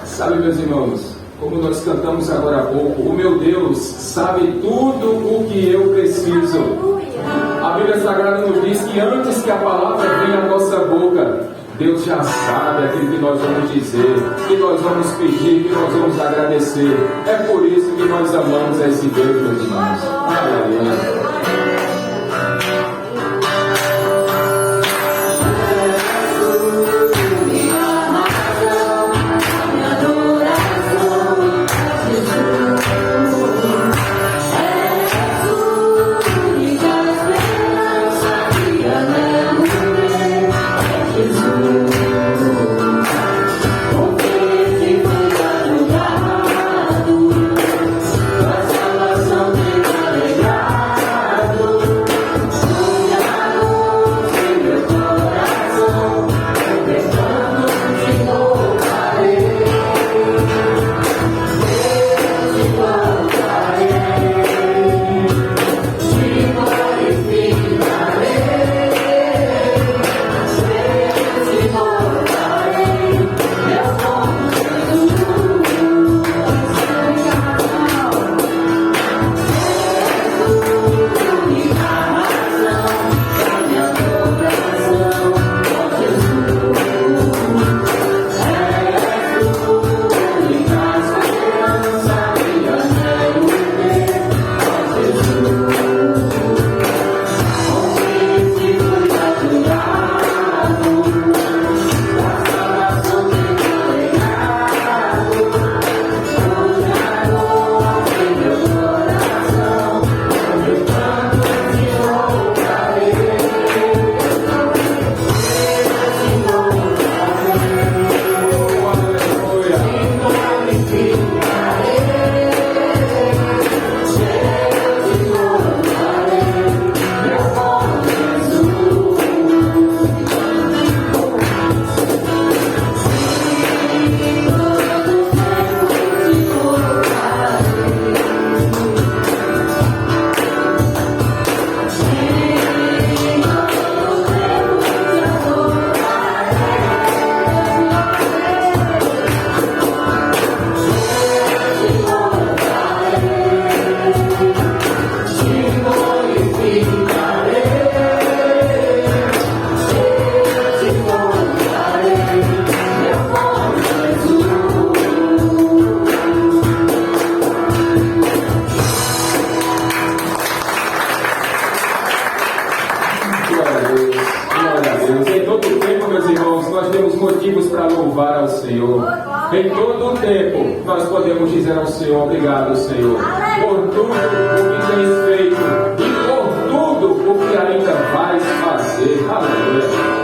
Sabe, meus irmãos, como nós cantamos agora há pouco, o meu Deus sabe tudo o que eu preciso. A Bíblia Sagrada nos diz que antes que a palavra venha à nossa boca, Deus já sabe aquilo que nós vamos dizer, que nós vamos pedir, que nós vamos agradecer. É por isso que nós amamos esse Deus, meus irmãos. Aleluia. Em todo o tempo, nós podemos dizer ao Senhor, obrigado, Senhor, por tudo o que tens feito e por tudo o que ainda vais fazer. Aleluia.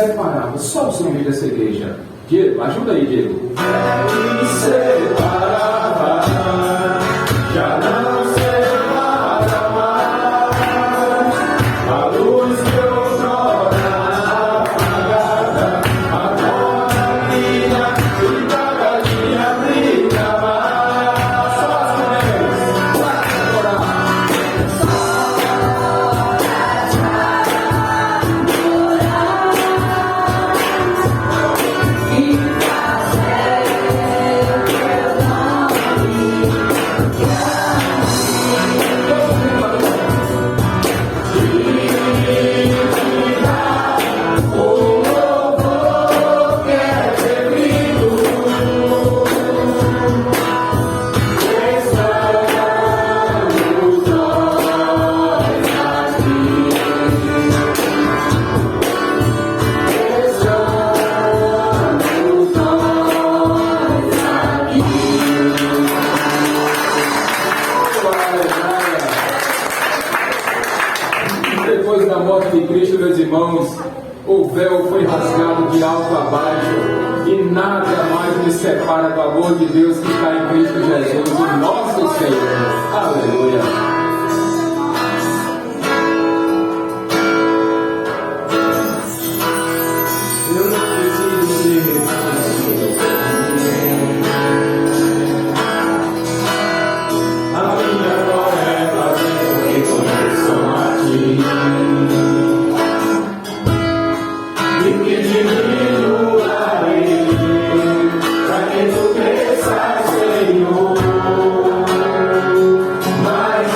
separava. Só o som dessa igreja. Diego, ajuda aí, Diego. Me separava, já não separa mais. A luz que outrora apagada, agora brilha e cada dia brilha mais. Só as mulheres, para adorar. Depois da morte de Cristo, meus irmãos, o véu foi rasgado de alto a baixo e nada mais nos separa do amor de Deus que está em Cristo Jesus, o nosso Senhor. Aleluia. Mas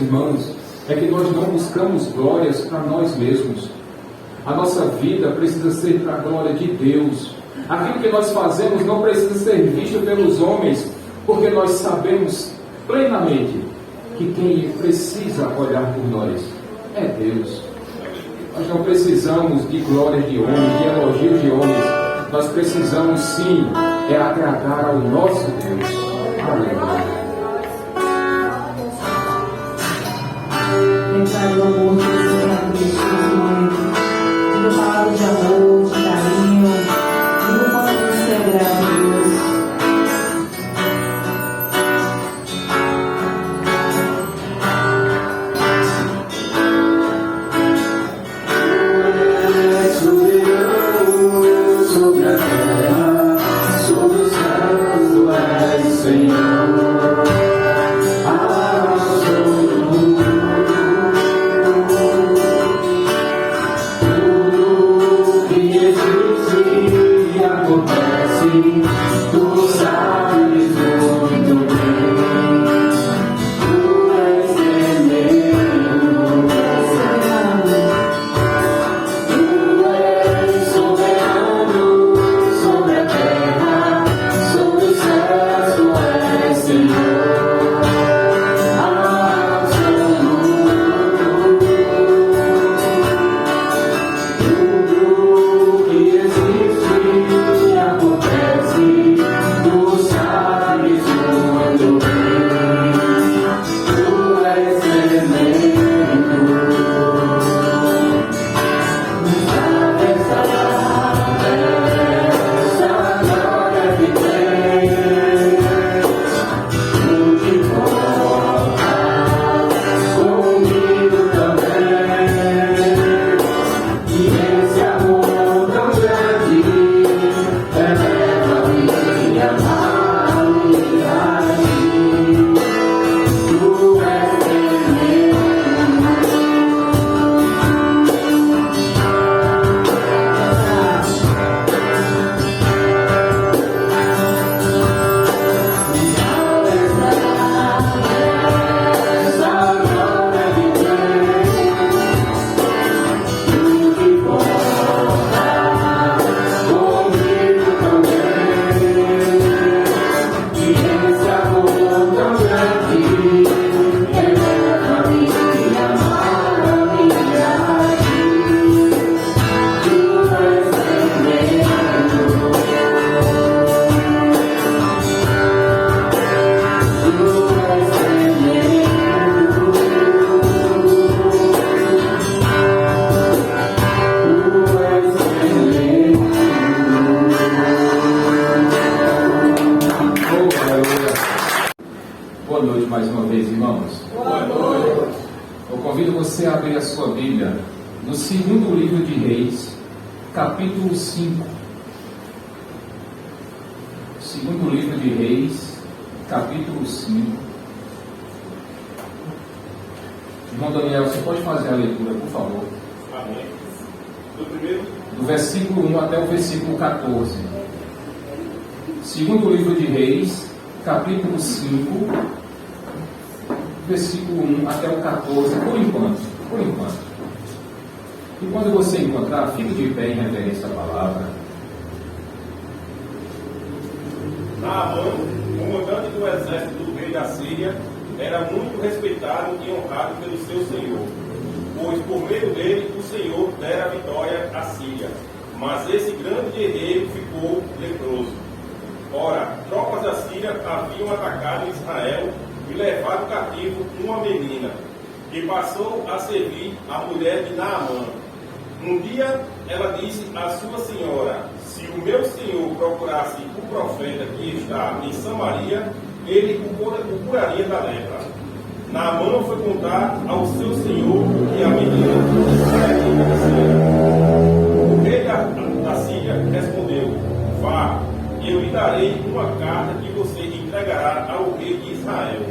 irmãos, é que nós não buscamos glórias para nós mesmos. A nossa vida precisa ser para a glória de Deus. Aquilo que nós fazemos não precisa ser visto pelos homens, porque nós sabemos plenamente que quem precisa olhar por nós é Deus. Nós não precisamos de glória de homens, de elogio de homens. Nós precisamos sim agradar ao nosso Deus. Aleluia. Declaro o amor que você tem a Cristo, Senhor. Palavra de amor, de carinho, e o quanto você é grato a Deus. Boa noite mais uma vez, irmãos. Boa noite. Eu convido você a abrir a sua Bíblia no segundo livro de Reis, capítulo 5. Segundo livro de Reis, capítulo 5. Irmão Daniel, você pode fazer a leitura, por favor? Amém. Do primeiro? Do versículo 1 até o versículo 14. Segundo livro de Reis, capítulo 5, versículo 1 até o 14, por enquanto. E quando você encontrar, fique de pé em reverência à palavra. Naamã, comandante do exército do rei da Síria, era muito respeitado e honrado pelo seu senhor, pois por meio dele o Senhor dera a vitória à Síria. Mas esse grande guerreiro ficou leproso. Ora, tropas da Síria haviam atacado Israel e levado cativo uma menina, que passou a servir a mulher de Naamã. Um dia ela disse à sua senhora: se o meu senhor procurasse o profeta que está em Samaria, ele o curaria da lepra. Naamã foi contar ao seu senhor que a menina era dizia. O rei da Síria respondeu: vá, eu lhe darei uma carta que você entregará ao rei de Israel.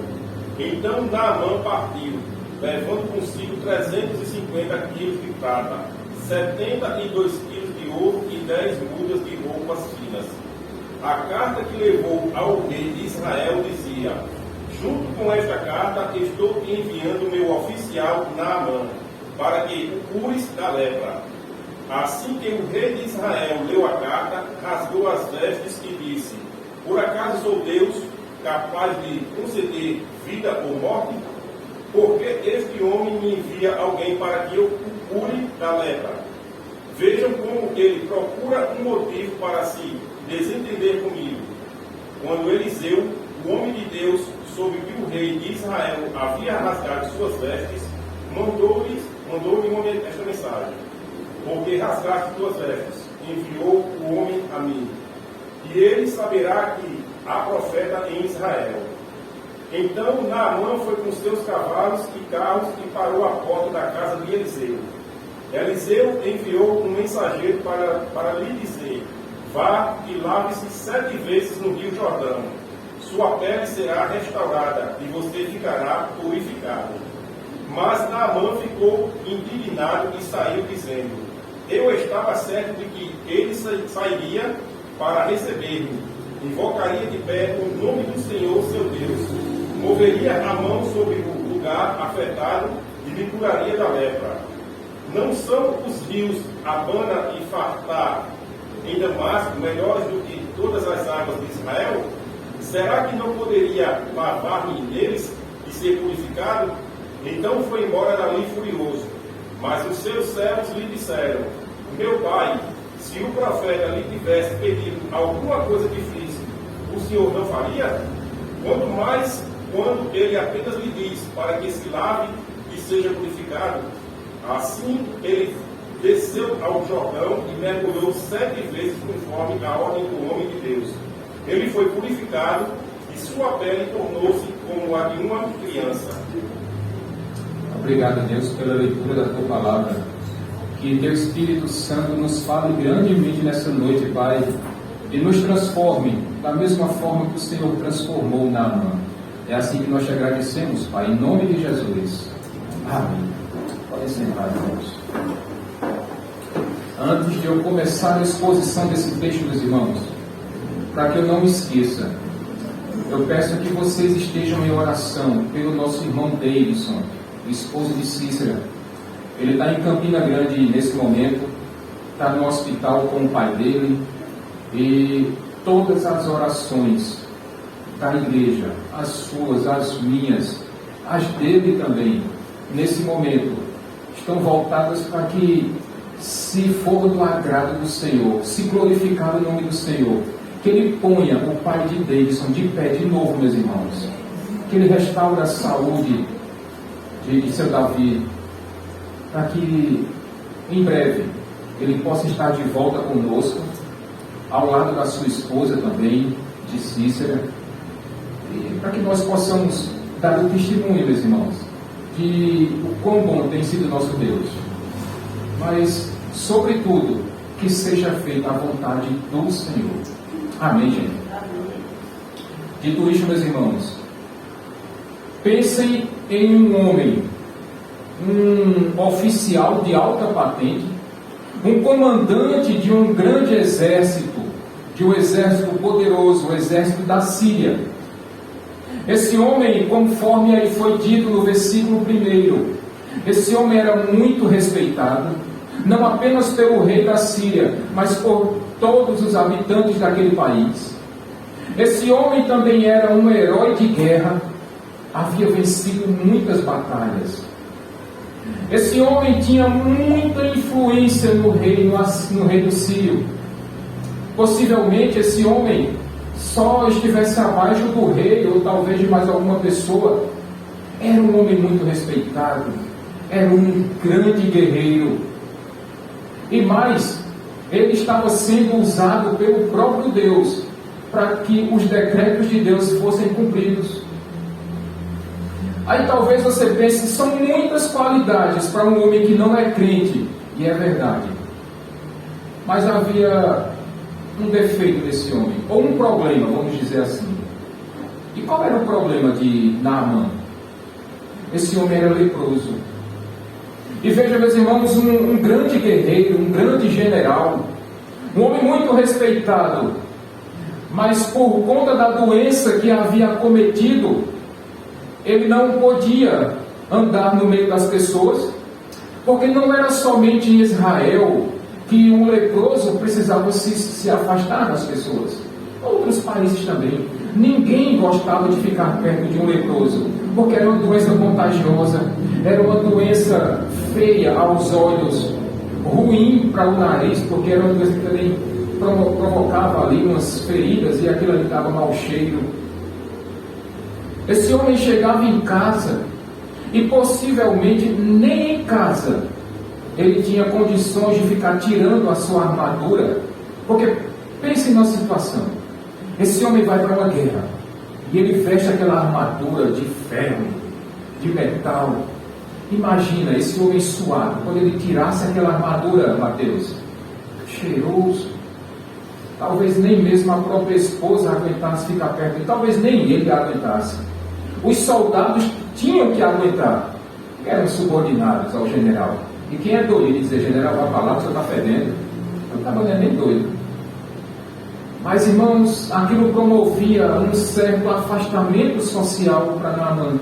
Então Naamã partiu, levando consigo 350 quilos de prata, 72 quilos de ouro e 10 mudas de roupas finas. A carta que levou ao rei de Israel dizia: Junto com esta carta, estou te enviando meu oficial Naamã, para que o cures da lepra. Assim que o rei de Israel leu a carta, rasgou as vestes e disse: Por acaso sou Deus, capaz de conceder vida ou morte? Porque este homem me envia alguém para que eu o cure da lepra. Vejam como ele procura um motivo para se desentender comigo. Quando Eliseu, o homem de Deus, soube que o rei de Israel havia rasgado suas vestes, mandou-lhe esta mensagem: Porque rasgaste tuas vestes, enviou o homem a mim, e ele saberá que há profeta em Israel. Então Naamã foi com seus cavalos e carros e parou à porta da casa de Eliseu. Eliseu enviou um mensageiro para lhe dizer: Vá e lave-se 7 vezes no rio Jordão. Sua pele será restaurada e você ficará purificado. Mas Naamã ficou indignado e saiu dizendo: Eu estava certo de que ele sairia para receber-me, invocaria de pé o nome do Senhor seu Deus, moveria a mão sobre o lugar afetado e me curaria da lepra. Não são os rios Abana e Fartá em Damasco melhores do que todas as águas de Israel? Será que não poderia lavar-me neles e ser purificado? Então foi embora dali furioso. Mas os seus servos lhe disseram: Meu pai, se o profeta lhe tivesse pedido alguma coisa difícil, o senhor não faria? Quanto mais quando ele apenas lhe diz para que se lave e seja purificado. Assim ele desceu ao Jordão e mergulhou 7 vezes conforme a ordem do homem de Deus. Ele foi purificado e sua pele tornou-se como a de uma criança. Obrigado, Deus, pela leitura da Tua Palavra. Que Teu Espírito Santo nos fale grandemente nessa noite, Pai, e nos transforme da mesma forma que o Senhor transformou Naamã. É assim que nós te agradecemos, Pai, em nome de Jesus. Amém. Podem sentar, irmãos. Antes de eu começar a exposição desse texto, meus irmãos, para que eu não me esqueça, eu peço que vocês estejam em oração pelo nosso irmão Davidson, esposo de Cícera. Ele está em Campina Grande nesse momento, está no hospital com o pai dele, e todas as orações da igreja, as suas, as minhas, as dele também, nesse momento, estão voltadas para que, se for do agrado do Senhor, se glorificar o nome do Senhor, que Ele ponha o pai de Davidson de pé de novo, meus irmãos, que Ele restaure a saúde de seu Davi, para que em breve ele possa estar de volta conosco, ao lado da sua esposa também, de Cícera, e para que nós possamos dar o testemunho, meus irmãos, de o quão bom tem sido nosso Deus. Mas, sobretudo, que seja feita a vontade do Senhor. Amém, gente? Amém. Dito isto, meus irmãos, pensem em um homem, um oficial de alta patente, um comandante de um grande exército, de um exército poderoso, o exército da Síria. Esse homem, conforme aí foi dito no versículo 1, esse homem era muito respeitado, não apenas pelo rei da Síria, mas por todos os habitantes daquele país. Esse homem também era um herói de guerra, havia vencido muitas batalhas. Esse homem tinha muita influência no reino sírio. Possivelmente esse homem só estivesse abaixo do rei, ou talvez de mais alguma pessoa. Era um homem muito respeitado, era um grande guerreiro. E mais, ele estava sendo usado pelo próprio Deus para que os decretos de Deus fossem cumpridos. Aí talvez você pense, são muitas qualidades para um homem que não é crente, e é verdade. Mas havia um defeito desse homem, ou um problema, vamos dizer assim. E qual era o problema de Naamã? Esse homem era leproso. E veja, meus irmãos, um grande guerreiro, um grande general, um homem muito respeitado, mas por conta da doença que havia acometido, ele não podia andar no meio das pessoas, porque não era somente em Israel que um leproso precisava se afastar das pessoas. Outros países também. Ninguém gostava de ficar perto de um leproso, porque era uma doença contagiosa, era uma doença feia aos olhos, ruim para o nariz, porque era uma doença que também provocava ali umas feridas e aquilo ali dava mau cheiro. Esse homem chegava em casa e possivelmente nem em casa ele tinha condições de ficar tirando a sua armadura, porque pense numa situação: esse homem vai para uma guerra e ele veste aquela armadura de ferro, de metal. Imagina esse homem suado, quando ele tirasse aquela armadura, Mateus, cheiroso. Talvez nem mesmo a própria esposa aguentasse ficar perto dele, talvez nem ele aguentasse. Os soldados tinham que aguentar, eram subordinados ao general. E quem é doido de dizer: general, vai falar que você está fedendo? Eu não estava nem doido. Mas, irmãos, aquilo promovia um certo afastamento social para Naamã,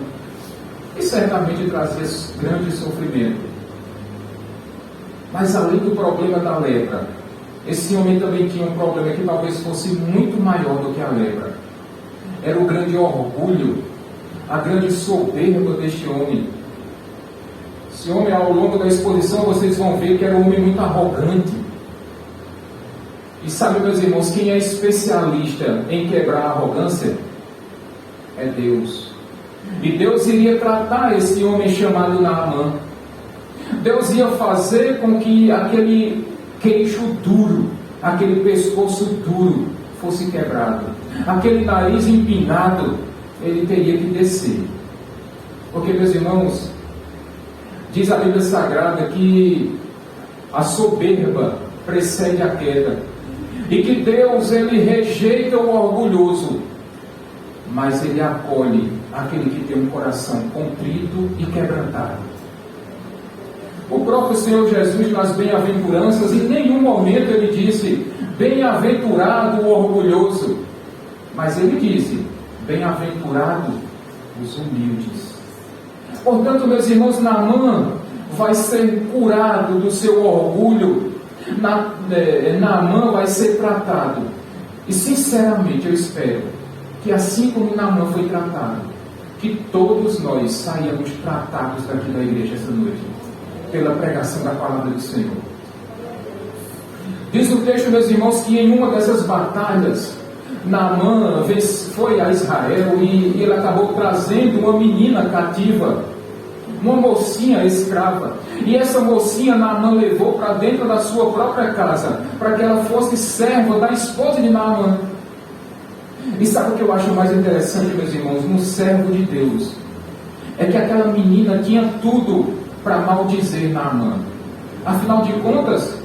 e certamente trazia grande sofrimento. Mas além do problema da lepra, esse homem também tinha um problema que talvez fosse muito maior do que a lepra. Era o grande orgulho, a grande soberba deste homem. Esse homem, ao longo da exposição, vocês vão ver que era um homem muito arrogante. E sabe, meus irmãos, quem é especialista em quebrar a arrogância? É Deus. E Deus iria tratar esse homem chamado Naamã. Deus ia fazer com que aquele queixo duro, aquele pescoço duro fosse quebrado. Aquele nariz empinado, ele teria que descer. Porque, meus irmãos, diz a Bíblia Sagrada que a soberba precede a queda. E que Deus, ele rejeita o orgulhoso, mas ele acolhe aquele que tem um coração contrito e quebrantado. O próprio Senhor Jesus, nas bem-aventuranças, em nenhum momento ele disse: bem-aventurado o orgulhoso, mas ele disse: bem-aventurado os humildes. Portanto, meus irmãos, Naamã vai ser curado do seu orgulho. Naamã vai ser tratado. E sinceramente eu espero que, assim como Naamã foi tratado, que todos nós saíamos tratados daqui da igreja essa noite, pela pregação da palavra do Senhor. Diz o texto, meus irmãos, que em uma dessas batalhas, Naamã foi a Israel e ele acabou trazendo uma menina cativa, uma mocinha escrava. E essa mocinha Naamã levou para dentro da sua própria casa, para que ela fosse serva da esposa de Naamã. E sabe o que eu acho mais interessante, meus irmãos, no servo de Deus? É que aquela menina tinha tudo para maldizer Naamã. Afinal de contas,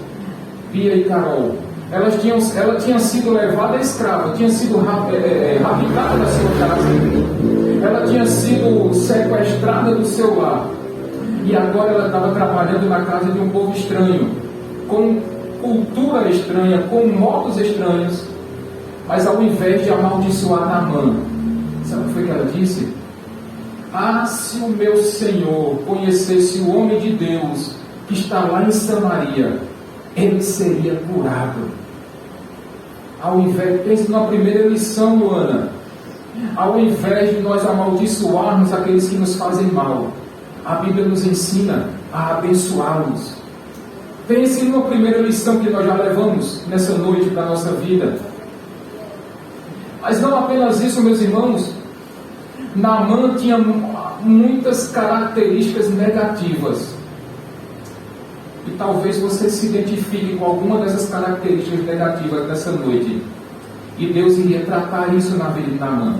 Bia e Carol, ela tinha sido levada escrava, tinha sido raptada da sua casa, ela tinha sido sequestrada do seu lar, e agora ela estava trabalhando na casa de um povo estranho, com cultura estranha, com modos estranhos. Mas ao invés de amaldiçoar Naamã, sabe o que foi que ela disse? Ah, se o meu Senhor conhecesse o homem de Deus que está lá em Samaria, ele seria curado. Ao invés, pense na primeira lição, Luana. Ao invés de nós amaldiçoarmos aqueles que nos fazem mal, a Bíblia nos ensina a abençoá-los. Pense numa primeira lição que nós já levamos nessa noite da nossa vida. Mas não apenas isso, meus irmãos. Naamã tinha muitas características negativas. E talvez você se identifique com alguma dessas características negativas dessa noite. E Deus iria tratar isso na vida de Naamã.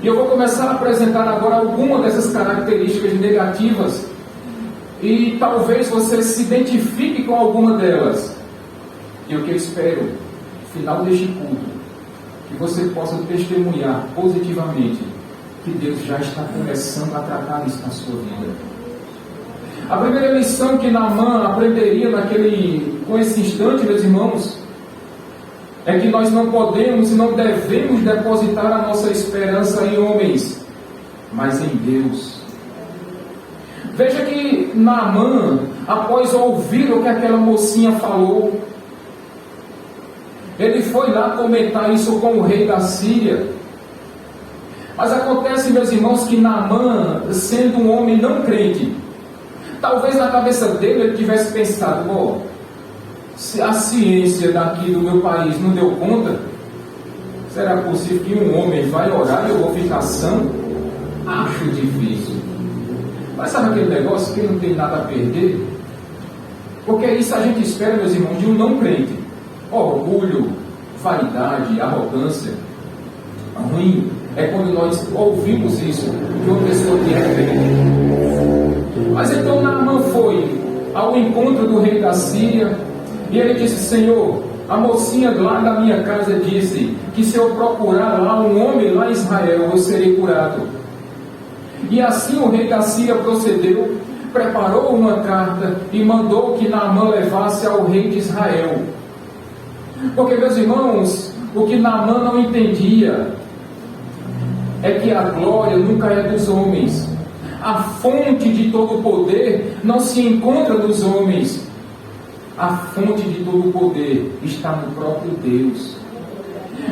E eu vou começar a apresentar agora alguma dessas características negativas. E talvez você se identifique com alguma delas. E o que eu espero, no final deste culto, que você possa testemunhar positivamente que Deus já está começando a tratar isso na sua vida. A primeira lição que Naamã aprenderia com esse instante, meus irmãos, é que nós não podemos e não devemos depositar a nossa esperança em homens, mas em Deus. Veja que Naamã, após ouvir o que aquela mocinha falou, ele foi lá comentar isso com o rei da Síria. Mas acontece, meus irmãos, que Naamã, sendo um homem não crente, talvez na cabeça dele ele tivesse pensado: se a ciência daqui do meu país não deu conta, será possível que um homem vai orar e eu vou ficar sã? Acho difícil. Mas sabe aquele negócio que não tem nada a perder? Porque isso a gente espera, meus irmãos, de um não crente. Orgulho, vaidade, arrogância. Ruim é quando nós ouvimos isso de uma pessoa que é crente. Mas então Naamã foi ao encontro do rei da Síria e ele disse: Senhor, a mocinha lá da minha casa disse que se eu procurar lá um homem lá em Israel, eu serei curado. E assim o rei da Síria procedeu, preparou uma carta e mandou que Naamã levasse ao rei de Israel. Porque, meus irmãos, o que Naamã não entendia é que a glória nunca é dos homens. A fonte de todo o poder não se encontra nos homens. A fonte de todo o poder está no próprio Deus.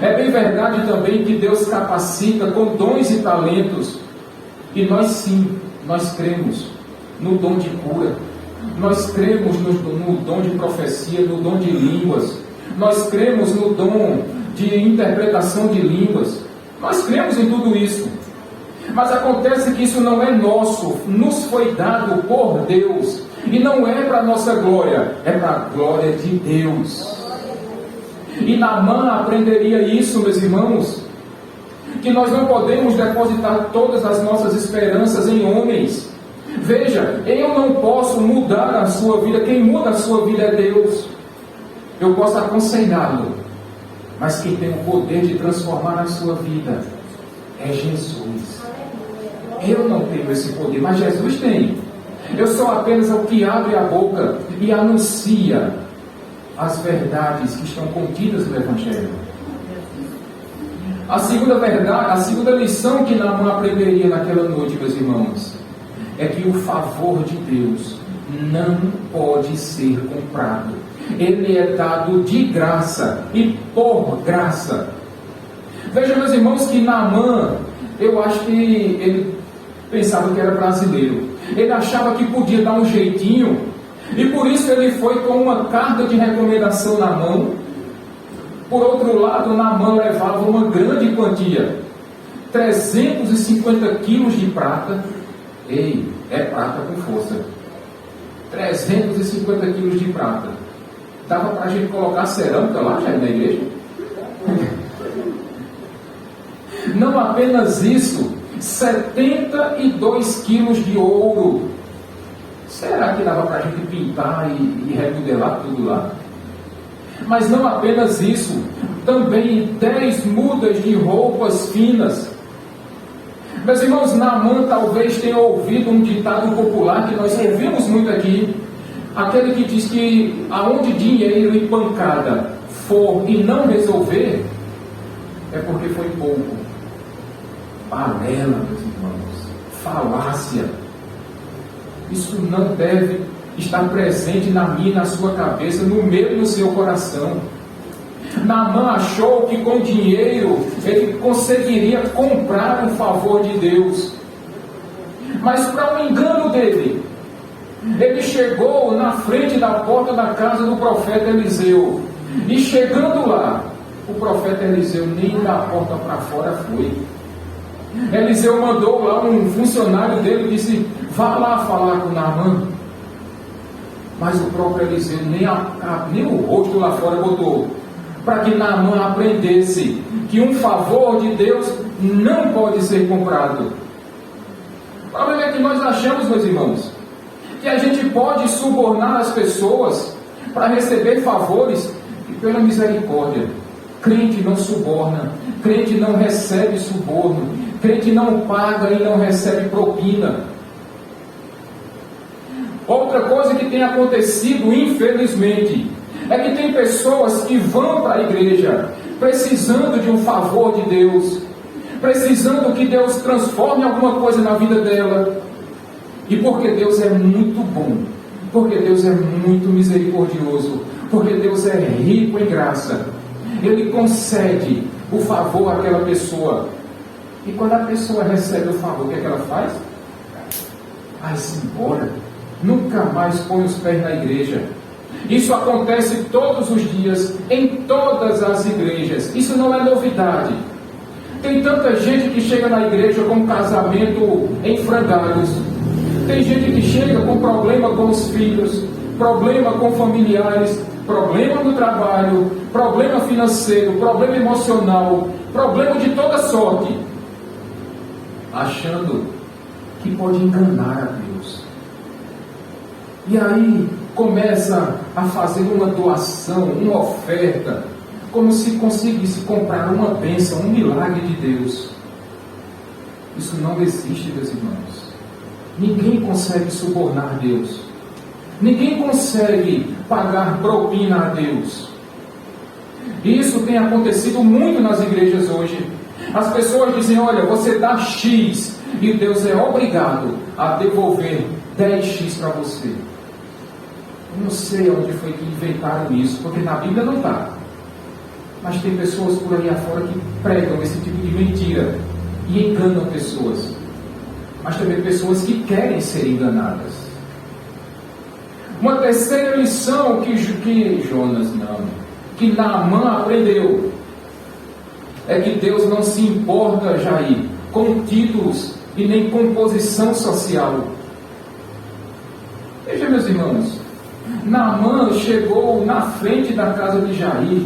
É bem verdade também que Deus capacita com dons e talentos. E nós sim, nós cremos no dom de cura. Nós cremos no dom de profecia, no dom de línguas. Nós cremos no dom de interpretação de línguas. Nós cremos em tudo isso. Mas acontece que isso não é nosso, nos foi dado por Deus. E não é para a nossa glória, é para a glória de Deus. E Naamã aprenderia isso, meus irmãos, que nós não podemos depositar todas as nossas esperanças em homens. Veja, eu não posso mudar a sua vida, quem muda a sua vida é Deus. Eu posso aconselhá-lo, mas quem tem o poder de transformar a sua vida é Jesus. Eu não tenho esse poder, mas Jesus tem. Eu sou apenas o que abre a boca e anuncia as verdades que estão contidas no Evangelho. A segunda lição que Naamã aprenderia naquela noite, meus irmãos, é que o favor de Deus não pode ser comprado. Ele é dado de graça e por graça. Veja, meus irmãos, que Naamã, eu acho que ele pensava que era brasileiro. Ele achava que podia dar um jeitinho, e por isso ele foi com uma carta de recomendação na mão. Por outro lado, Naamã levava uma grande quantia, 350 quilos de prata. Ei, é prata com força. 350 quilos de prata. Dava para a gente colocar cerâmica lá já na igreja? Não apenas isso, 72 quilos de ouro. Será que dava para a gente pintar e remodelar tudo lá? Mas não apenas isso, também 10 mudas de roupas finas. Meus irmãos, Naamã talvez tenha ouvido um ditado popular que nós ouvimos muito aqui, aquele que diz que aonde dinheiro e pancada for e não resolver, é porque foi pouco. Balela, meus irmãos, falácia. Isso não deve estar presente na minha e na sua cabeça, no meu e no seu coração. Naamã achou que com dinheiro ele conseguiria comprar o favor de Deus. Mas para o engano dele, ele chegou na frente da porta da casa do profeta Eliseu. E chegando lá, o profeta Eliseu nem da porta para fora foi. Eliseu mandou lá um funcionário dele e disse: vá lá falar com Naamã. Mas o próprio Eliseu nem o rosto lá fora botou, para que Naamã aprendesse que um favor de Deus não pode ser comprado. O problema é que nós achamos, meus irmãos, que a gente pode subornar as pessoas para receber favores, e pela misericórdia, crente não suborna, crente não recebe suborno, crente não paga e não recebe propina. Outra coisa que tem acontecido, infelizmente, é que tem pessoas que vão para a igreja precisando de um favor de Deus, precisando que Deus transforme alguma coisa na vida dela. E porque Deus é muito bom, porque Deus é muito misericordioso, porque Deus é rico em graça, Ele concede o favor àquela pessoa. E quando a pessoa recebe o favor, o que é que ela faz? Vai-se embora, nunca mais põe os pés na igreja. Isso acontece todos os dias, em todas as igrejas. Isso não é novidade. Tem tanta gente que chega na igreja com casamento em frangalhos. Tem gente que chega com problema com os filhos, problema com familiares, problema no trabalho, problema financeiro, problema emocional, problema de toda sorte, achando que pode enganar a Deus. E aí começa a fazer uma doação, uma oferta, como se conseguisse comprar uma bênção, um milagre de Deus. Isso não existe, meus irmãos. Ninguém consegue subornar Deus. Ninguém consegue pagar propina a Deus. Isso tem acontecido muito nas igrejas hoje. As pessoas dizem, olha, você dá X e Deus é obrigado a devolver 10X para você. Eu não sei onde foi que inventaram isso, porque na Bíblia não está. Mas tem pessoas por aí afora que pregam esse tipo de mentira e enganam pessoas. Mas também pessoas que querem ser enganadas. Uma terceira lição que Naamã aprendeu é que Deus não se importa, Jair, com títulos e nem com posição social. Veja, meus irmãos, Naamã chegou na frente da casa de Jair,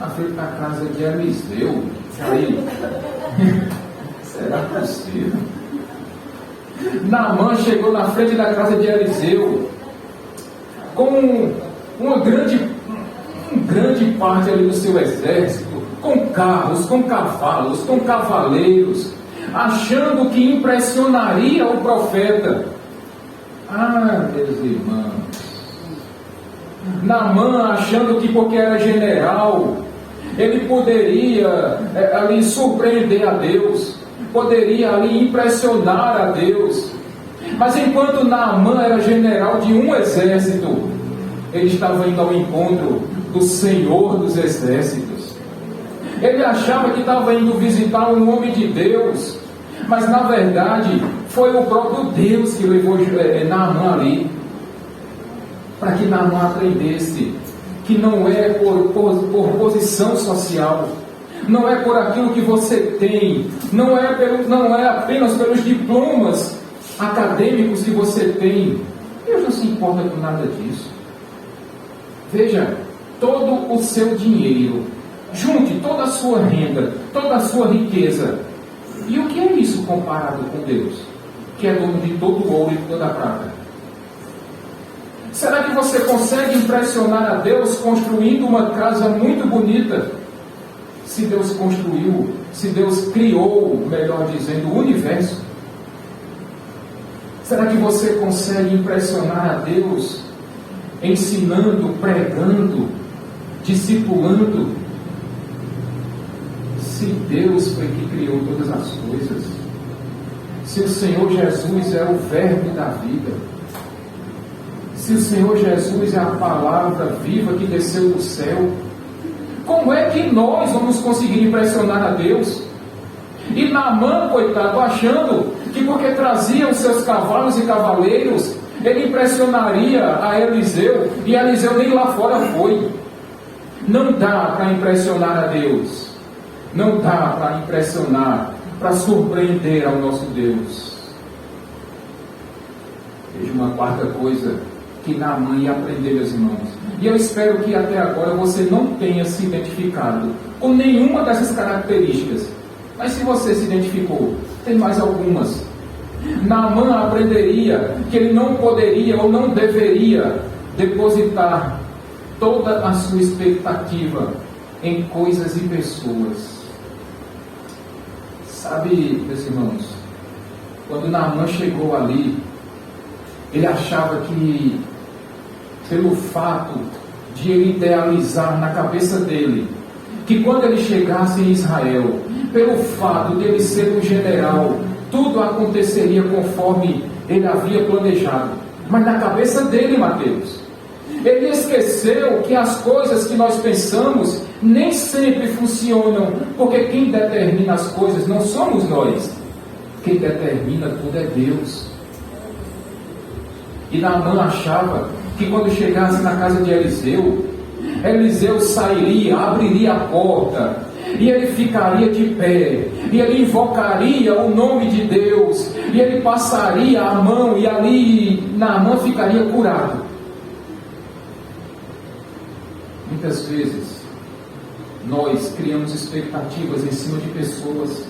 na frente da casa de Eliseu. Jair, será possível? Naamã chegou na frente da casa de Eliseu com uma grande parte ali do seu exército, com carros, com cavalos, com cavaleiros, achando que impressionaria o profeta. Ah, meus irmãos, Naamã achando que porque era general, ele poderia ali surpreender a Deus, poderia ali impressionar a Deus. Mas enquanto Naamã era general de um exército, ele estava indo ao encontro do Senhor dos exércitos. Ele achava que estava indo visitar um homem de Deus, mas na verdade foi o próprio Deus que levou Naamã ali, para que Naamã aprendesse que não é por posição social, não é por aquilo que você tem, não é apenas pelos diplomas acadêmicos que você tem. Deus não se importa com nada disso. Veja, todo o seu dinheiro, junte toda a sua renda, toda a sua riqueza. E o que é isso comparado com Deus, que é dono de todo o ouro e de toda a prata? Será que você consegue impressionar a Deus construindo uma casa muito bonita? Se Deus construiu, se Deus criou, melhor dizendo, o universo. Será que você consegue impressionar a Deus ensinando, pregando, discipulando? Se Deus foi que criou todas as coisas, se o Senhor Jesus é o verbo da vida, se o Senhor Jesus é a palavra viva que desceu do céu, como é que nós vamos conseguir impressionar a Deus? E Naamã, coitado, achando que porque trazia os seus cavalos e cavaleiros, ele impressionaria a Eliseu, e Eliseu nem lá fora foi. Não dá para impressionar a Deus, não dá para impressionar, para surpreender ao nosso Deus. Veja uma quarta coisa que Naamã ia aprender, meus irmãos, e eu espero que até agora você não tenha se identificado com nenhuma dessas características, mas se você se identificou, tem mais algumas. Naamã aprenderia que ele não poderia ou não deveria depositar toda a sua expectativa em coisas e pessoas. Sabe, meus irmãos, quando Naamã chegou ali, ele achava que, pelo fato de ele idealizar na cabeça dele que quando ele chegasse em Israel, pelo fato de ele ser um general, tudo aconteceria conforme ele havia planejado. Mas na cabeça dele, Mateus, ele esqueceu que as coisas que nós pensamos nem sempre funcionam, porque quem determina as coisas não somos nós, quem determina tudo é Deus. E Naamã achava que quando chegasse na casa de Eliseu, Eliseu sairia, abriria a porta, e ele ficaria de pé, e ele invocaria o nome de Deus, e ele passaria a mão, e ali Naamã ficaria curado. Muitas vezes nós criamos expectativas em cima de pessoas.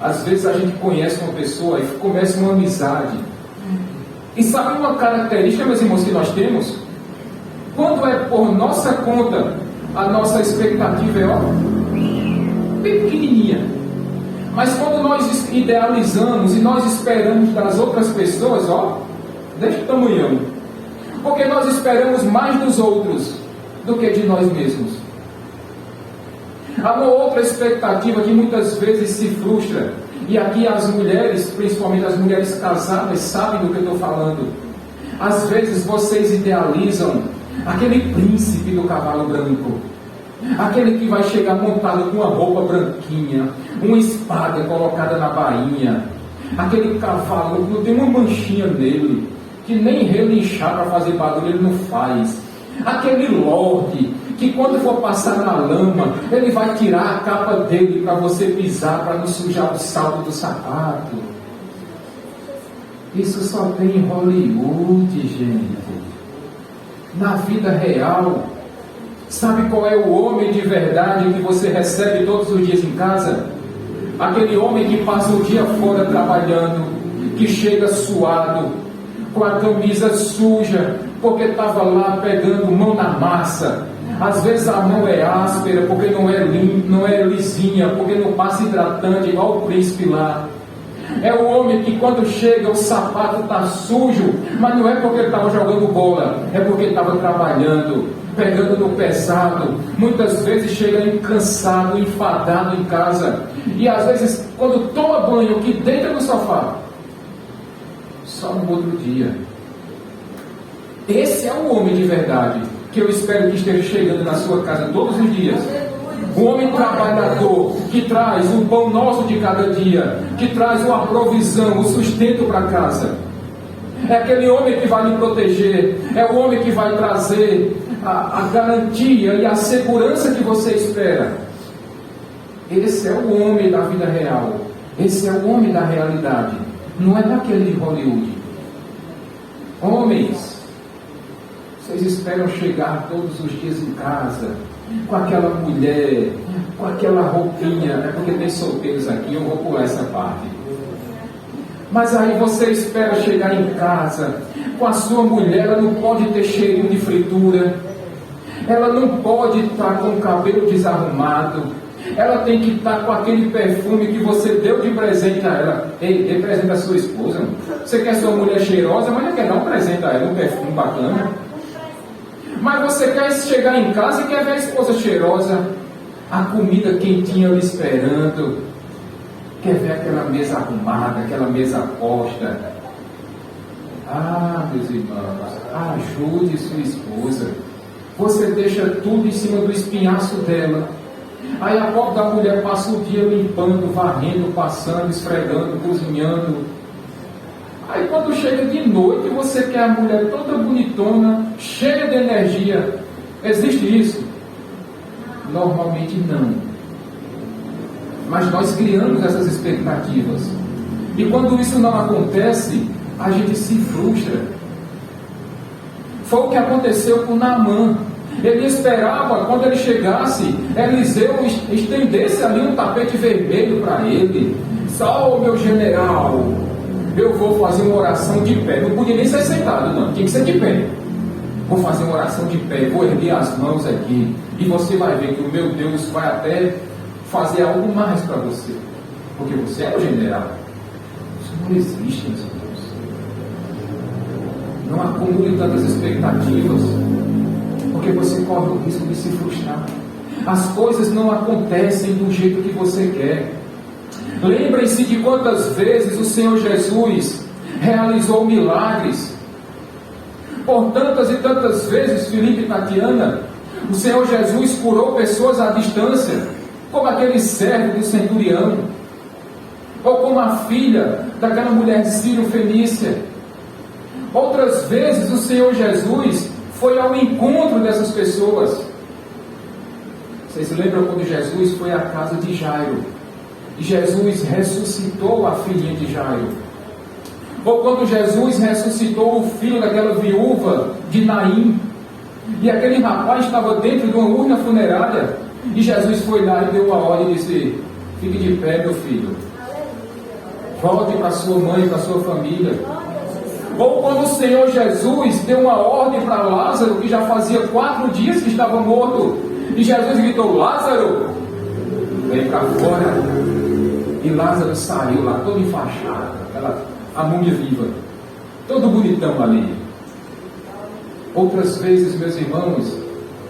Às vezes a gente conhece uma pessoa e começa uma amizade. E sabe uma característica, meus irmãos, que nós temos? Quando é por nossa conta, a nossa expectativa é bem pequenininha. Mas quando nós idealizamos e nós esperamos das outras pessoas, deste tamanhão. Porque nós esperamos mais dos outros do que de nós mesmos. Há uma outra expectativa que muitas vezes se frustra, e aqui as mulheres, principalmente as mulheres casadas, sabem do que eu estou falando. Às vezes vocês idealizam aquele príncipe do cavalo branco, aquele que vai chegar montado com uma roupa branquinha, uma espada colocada na bainha, aquele cavalo que não tem uma manchinha nele, que nem relinchar para fazer barulho ele não faz, aquele lorde que quando for passar na lama, ele vai tirar a capa dele para você pisar, para não sujar o salto do sapato. Isso só tem em Hollywood, gente. Na vida real, sabe qual é o homem de verdade que você recebe todos os dias em casa? Aquele homem que passa o dia fora trabalhando, que chega suado, com a camisa suja, porque estava lá pegando mão na massa. Às vezes a mão é áspera, porque não é limpa, não é lisinha, porque não passa hidratante, igual o príncipe lá. É o homem que quando chega o sapato está sujo, mas não é porque ele estava jogando bola, é porque estava trabalhando, pegando no pesado. Muitas vezes chega cansado, enfadado em casa, e às vezes quando toma banho, que deita no sofá, só no outro dia. Esse é o homem de verdade, que eu espero que esteja chegando na sua casa todos os dias. O homem trabalhador, que traz o pão nosso de cada dia, que traz a provisão, o sustento para casa. É aquele homem que vai lhe proteger, é o homem que vai trazer a garantia e a segurança que você espera. Esse é o homem da vida real, esse é o homem da realidade, não é daquele de Hollywood. Homens, vocês esperam chegar todos os dias em casa com aquela mulher, com aquela roupinha, é porque tem solteiros aqui, eu vou pular essa parte. Mas aí você espera chegar em casa com a sua mulher, ela não pode ter cheirinho de fritura, ela não pode estar com o cabelo desarrumado, ela tem que estar com aquele perfume que você deu de presente a ela. Ei, dê presente à sua esposa. Você quer sua mulher cheirosa, mas não quer dar um presente a ela, um perfume bacana. Mas você quer chegar em casa e quer ver a esposa cheirosa, a comida quentinha lhe esperando, quer ver aquela mesa arrumada, aquela mesa posta. Ah, meus irmãos, ajude sua esposa. Você deixa tudo em cima do espinhaço dela. Aí a pobre da mulher passa o dia limpando, varrendo, passando, esfregando, cozinhando. Aí quando chega de noite, você quer a mulher toda bonitona, cheia de energia. Existe isso? Normalmente não. Mas nós criamos essas expectativas. E quando isso não acontece, a gente se frustra. Foi o que aconteceu com Naamã. Ele esperava, quando ele chegasse, Eliseu estendesse ali um tapete vermelho para ele. Só o meu general, eu vou fazer uma oração de pé. Não podia nem ser sentado, não, tinha que ser de pé. Vou fazer uma oração de pé, vou erguer as mãos aqui, e você vai ver que o meu Deus vai até fazer algo mais para você, porque você é o general. Isso não existe, meus irmãos. Não acumule tantas expectativas, porque você corre o risco de se frustrar. as coisas não acontecem do jeito que você quer. Lembrem-se de quantas vezes o Senhor Jesus realizou milagres. Por tantas e tantas vezes, Felipe e Tatiana, o Senhor Jesus curou pessoas à distância, como aquele servo do centurião, ou como a filha daquela mulher de Sírio-Fenícia. Outras vezes o Senhor Jesus foi ao encontro dessas pessoas. Vocês se lembram quando Jesus foi à casa de Jairo e Jesus ressuscitou a filhinha de Jairo? Ou quando Jesus ressuscitou o filho daquela viúva de Naim, e aquele rapaz estava dentro de uma urna funerária, e Jesus foi lá e deu uma ordem e disse: fique de pé, meu filho, volte para sua mãe, para sua família. Ou quando o Senhor Jesus deu uma ordem para Lázaro, que já fazia 4 dias que estava morto, e Jesus gritou: Lázaro, vem para fora. E Lázaro saiu lá todo enfaixado, a múmia viva, todo bonitão ali. Outras vezes, meus irmãos,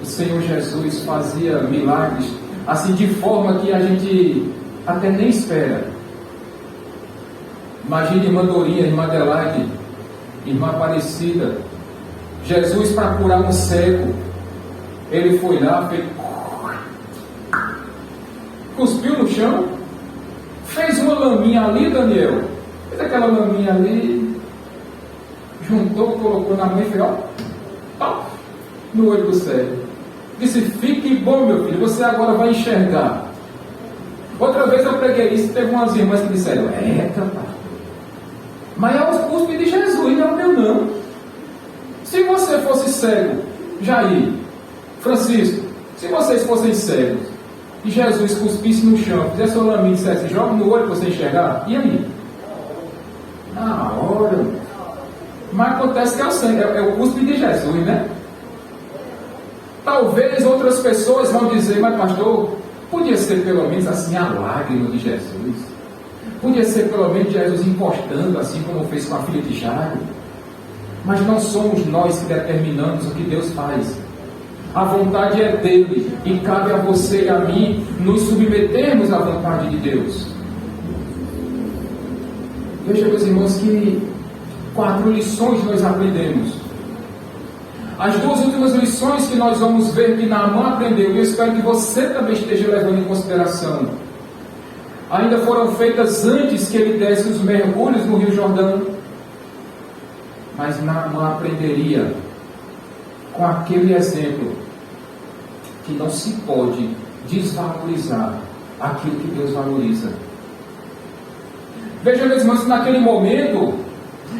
o Senhor Jesus fazia milagres assim, de forma que a gente até nem espera. Imagine irmã Dorinha, irmã Adelaide, irmã Aparecida. Jesus, para curar um cego, ele foi lá, fez, cuspiu no chão, fez uma laminha ali, Daniel, fez aquela laminha ali, juntou, colocou na mão e fez, ó, no olho do cego. Disse: fique bom, meu filho, você agora vai enxergar. Outra vez eu preguei isso, teve umas irmãs que disseram: capaz, mas é os cuspe de Jesus, não é o meu não. Se você fosse cego, Jair, Francisco, se vocês fossem cegos e Jesus cuspisse no chão, fizesse o laminho e dissesse: joga no olho para você enxergar, e aí? Na hora. Mas acontece que é o cuspe de Jesus, né? Talvez outras pessoas vão dizer: mas pastor, podia ser pelo menos assim a lágrima de Jesus, podia ser pelo menos Jesus encostando, assim como fez com a filha de Jairo. Mas não somos nós que determinamos o que Deus faz. A vontade é dele, e cabe a você e a mim nos submetermos à vontade de Deus. Veja, meus irmãos, que 4 lições nós aprendemos. As 2 últimas lições que nós vamos ver que Naamã aprendeu, e eu espero que você também esteja levando em consideração, ainda foram feitas antes que ele desse os mergulhos no Rio Jordão. Mas Naamã aprenderia com aquele exemplo que não se pode desvalorizar aquilo que Deus valoriza. Veja, meus irmãos, naquele momento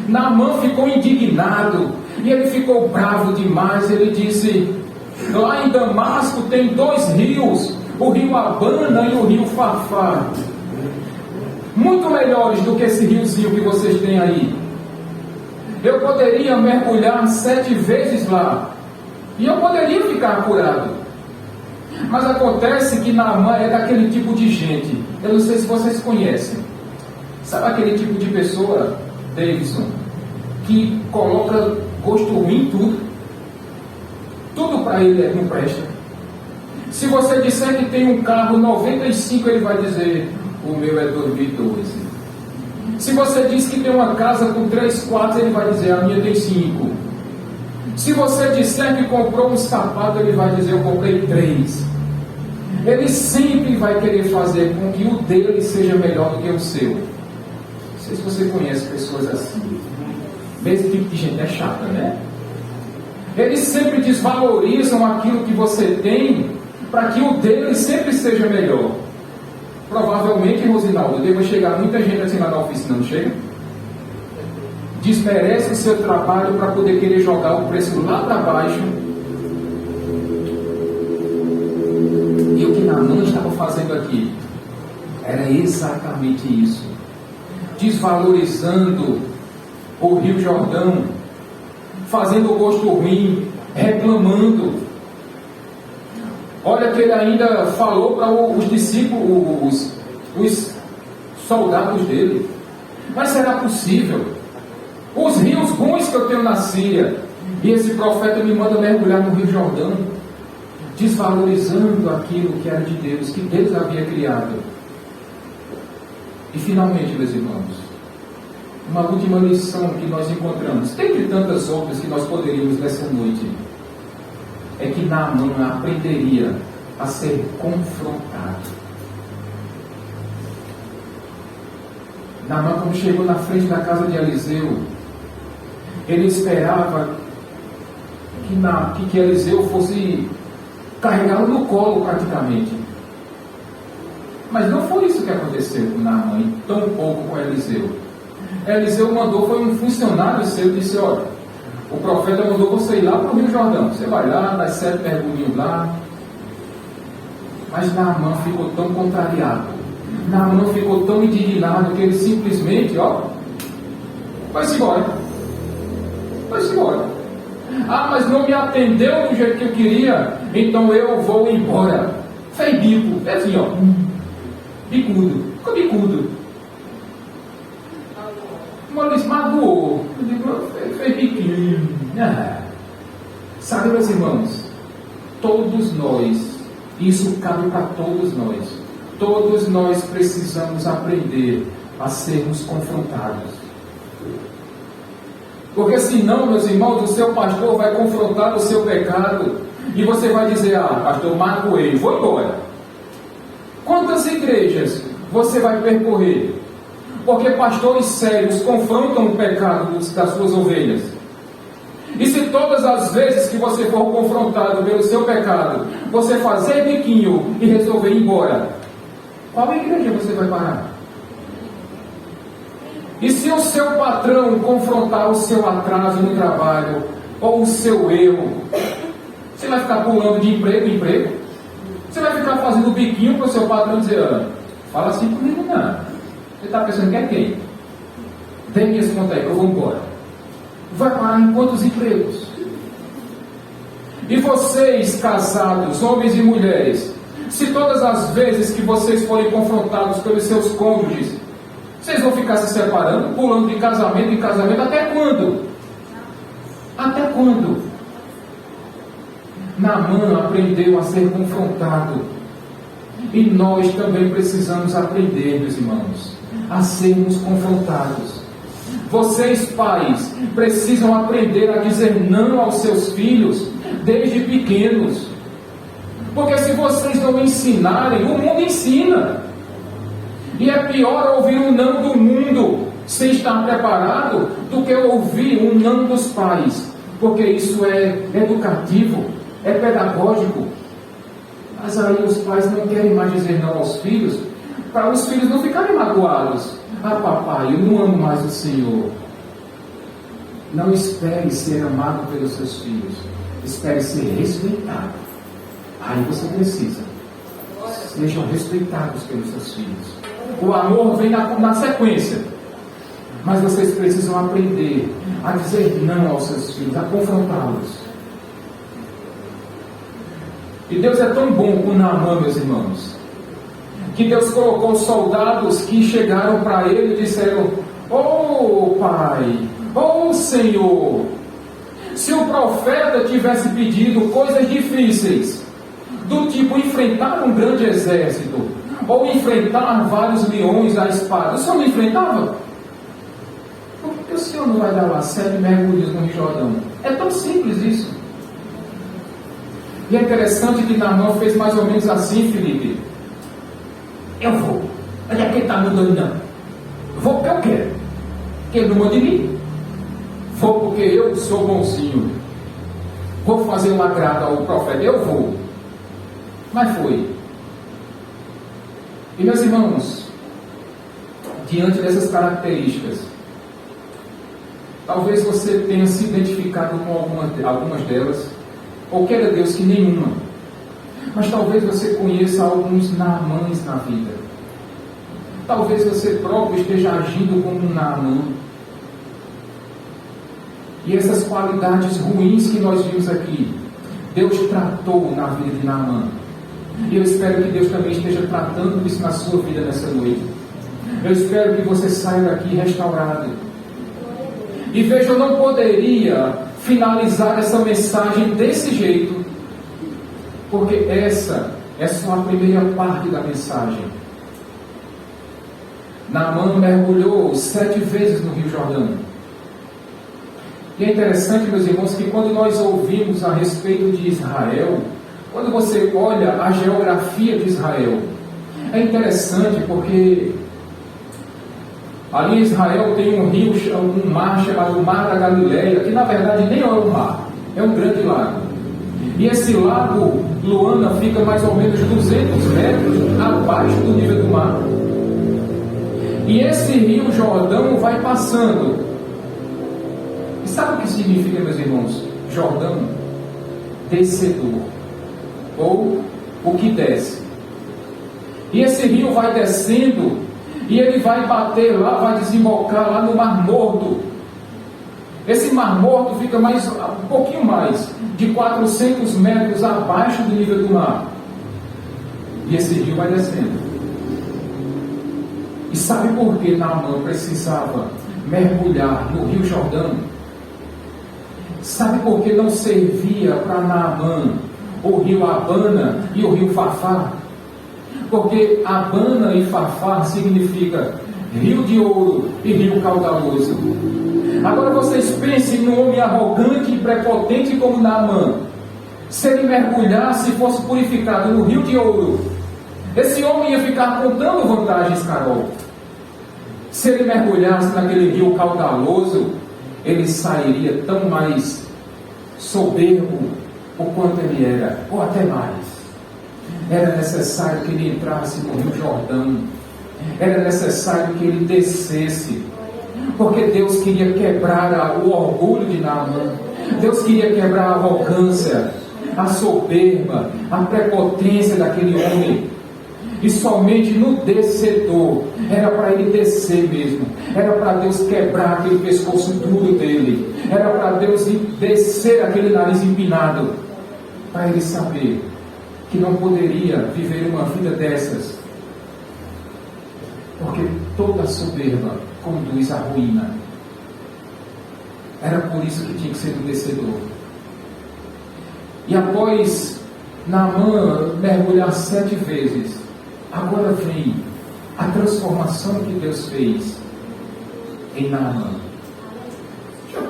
Naamã ficou indignado e ele ficou bravo demais. Ele disse: lá em Damasco tem 2 rios, o rio Abana e o rio Farfar, muito melhores do que esse riozinho que vocês têm aí. Eu poderia mergulhar 7 vezes lá e eu poderia ficar curado. Mas acontece que Naamã é daquele tipo de gente, eu não sei se vocês conhecem, sabe aquele tipo de pessoa, Davidson, que coloca gosto ruim em tudo para ele não presta. Se você disser que tem um carro 95, ele vai dizer: o meu é 2012. Se você diz que tem uma casa com 3 quartos, ele vai dizer: a minha tem 5. Se você disser que comprou um sapato, ele vai dizer: eu comprei 3. Ele sempre vai querer fazer com que o dele seja melhor do que o seu. Não sei se você conhece pessoas assim. Esse tipo de gente é chata, né? Eles sempre desvalorizam aquilo que você tem para que o dele sempre seja melhor. Provavelmente, Rosinaldo, deva chegar muita gente assim lá na oficina, não chega? Desmerece o seu trabalho para poder querer jogar o preço lá para baixo. E o que Naamã estava fazendo aqui era exatamente isso, desvalorizando o Rio Jordão, fazendo o gosto ruim, reclamando. Olha que ele ainda falou para os discípulos, os soldados dele: mas será possível? Os rios bons que eu tenho na Síria, e esse profeta me manda mergulhar no Rio Jordão. desvalorizando aquilo que era de Deus, que Deus havia criado. E finalmente, meus irmãos, uma última lição que nós encontramos, dentre tantas outras que nós poderíamos nessa noite, é que Naamã aprenderia a ser confrontado. Naamã, quando chegou na frente da casa de Eliseu, ele esperava que Eliseu fosse carregá-lo no colo praticamente. Mas não foi isso que aconteceu com Naamã, e tão pouco com Eliseu. Eliseu mandou, foi um funcionário seu, disse: olha, o profeta mandou você ir lá para o Rio Jordão, você vai lá, dá 7 mergulhinhos lá. Mas Naamã ficou tão contrariado, Naamã ficou tão indignado, que ele simplesmente, vai-se embora. Vai-se embora. Ah, mas não me atendeu do jeito que eu queria, então eu vou embora. Fez bico, é assim, bicudo, ficou bicudo. Mas magoou, fez biquinho. Sabe, meus irmãos, todos nós, isso cabe para todos nós precisamos aprender a sermos confrontados. Porque senão, meus irmãos, o seu pastor vai confrontar o seu pecado e você vai dizer: pastor, magoei, vou embora. Quantas igrejas você vai percorrer? Porque pastores sérios confrontam o pecado das suas ovelhas. E se todas as vezes que você for confrontado pelo seu pecado, você fazer biquinho e resolver ir embora, qual igreja você vai parar? E se o seu patrão confrontar o seu atraso no trabalho, ou o seu erro, você vai ficar pulando de emprego em emprego? Você vai ficar fazendo biquinho para o seu patrão dizer: fala assim comigo não. Você está pensando que é quem? Dê-me esse conta aí que eu vou embora. Vai parar em quantos empregos? E vocês, casados, homens e mulheres, se todas as vezes que vocês forem confrontados pelos seus cônjuges, vocês vão ficar se separando, pulando de casamento em casamento, até quando? Até quando? Naamã aprendeu a ser confrontado. E nós também precisamos aprender, meus irmãos, a sermos confrontados. Vocês, pais, precisam aprender a dizer não aos seus filhos desde pequenos. Porque se vocês não ensinarem, o mundo ensina. E é pior ouvir um não do mundo sem estar preparado do que ouvir um não dos pais. Porque isso é educativo, é pedagógico. Mas aí os pais não querem mais dizer não aos filhos, para os filhos não ficarem magoados. Papai, eu não amo mais o Senhor. Não espere ser amado pelos seus filhos. Espere ser respeitado. Aí você precisa. Sejam respeitados pelos seus filhos. O amor vem na sequência. Mas vocês precisam aprender a dizer não aos seus filhos, a confrontá-los. E Deus é tão bom com Naamã, meus irmãos, que Deus colocou soldados que chegaram para ele e disseram: pai, Senhor, se o profeta tivesse pedido coisas difíceis, do tipo enfrentar um grande exército, ou enfrentar vários leões à espada, o senhor não enfrentava? Por que o senhor não vai dar lá 7 mergulhos no Rio Jordão? É tão simples isso. E é interessante que Naamã fez mais ou menos assim, Felipe. Eu vou. Olha quem está mudando, não. Vou porque eu quero. Porque ele não manda em mim. Vou porque eu sou bonzinho. Vou fazer um agrado ao profeta. Eu vou. Mas foi. E meus irmãos, diante dessas características, talvez você tenha se identificado com algumas delas, ou queira Deus que nenhuma. Mas talvez você conheça alguns Naamãs na vida. Talvez você próprio esteja agindo como um Naamã. E essas qualidades ruins que nós vimos aqui, Deus tratou na vida de Naamã. E eu espero que Deus também esteja tratando isso na sua vida nessa noite. Eu espero que você saia daqui restaurado. E veja, eu não poderia finalizar essa mensagem desse jeito Porque essa é só a primeira parte da mensagem. Naamã mergulhou 7 vezes no Rio Jordão. E é interessante, meus irmãos, que quando nós ouvimos a respeito de Israel, quando você olha a geografia de Israel, é interessante porque ali em Israel tem um rio, um mar chamado Mar da Galileia, que na verdade nem é um mar, é um grande lago. E esse lago, Luana, fica mais ou menos 200 metros abaixo do nível do mar. E esse rio Jordão vai passando. E sabe o que significa, meus irmãos? Jordão, descedor, ou o que desce. E esse rio vai descendo, e ele vai bater lá, vai desembocar lá no Mar Morto. Esse Mar Morto fica um pouquinho mais de 400 metros abaixo do nível do mar. E esse rio vai descendo. E sabe por que Naamã precisava mergulhar no Rio Jordão? Sabe por que não servia para Naamã o rio Abana e o rio Farfar? Porque Abana e Farfar significa rio de ouro e rio caudaloso. Agora vocês pensem num homem arrogante e prepotente como Naamã. Se ele mergulhasse e fosse purificado no rio de ouro, esse homem ia ficar contando vantagens, Carol. Se ele mergulhasse naquele rio caudaloso, ele sairia tão mais soberbo o quanto ele era, ou até mais. Era necessário que ele entrasse no Rio Jordão. Era necessário que ele descesse. Porque Deus queria quebrar o orgulho de Naamã. Deus queria quebrar a arrogância, a soberba, a prepotência daquele homem. E somente no descedor, era para ele descer mesmo, era para Deus quebrar aquele pescoço duro dele, era para Deus descer aquele nariz empinado, para ele saber que não poderia viver uma vida dessas, porque toda soberba conduz à ruína. Era por isso que tinha que ser no descedor. E após Naamã mergulhar 7 vezes, agora vem a transformação que Deus fez em Naamã.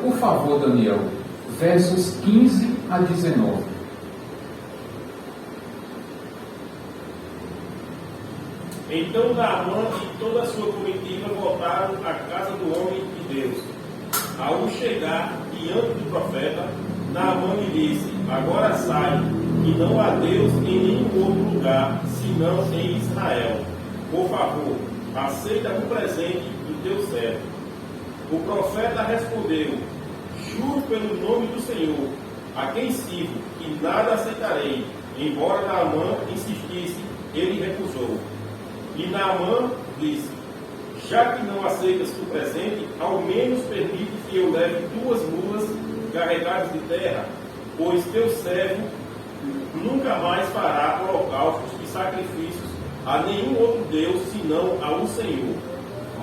Por favor, Daniel, versos 15 a 19. Então Naamã e toda a sua comitiva voltaram à casa do homem de Deus. Ao chegar diante do profeta, Naamã lhe disse: agora sai, que não há Deus em nenhum outro lugar, senão em Israel. Por favor, aceita o presente do teu servo. O profeta respondeu: juro pelo nome do Senhor, a quem sirvo, que nada aceitarei. Embora Naamã insistisse, ele recusou. E Naamã disse: já que não aceitas o presente, ao menos permite que eu leve 2 mulas carregadas de terra, pois teu servo nunca mais fará holocaustos e sacrifícios a nenhum outro Deus senão ao Senhor.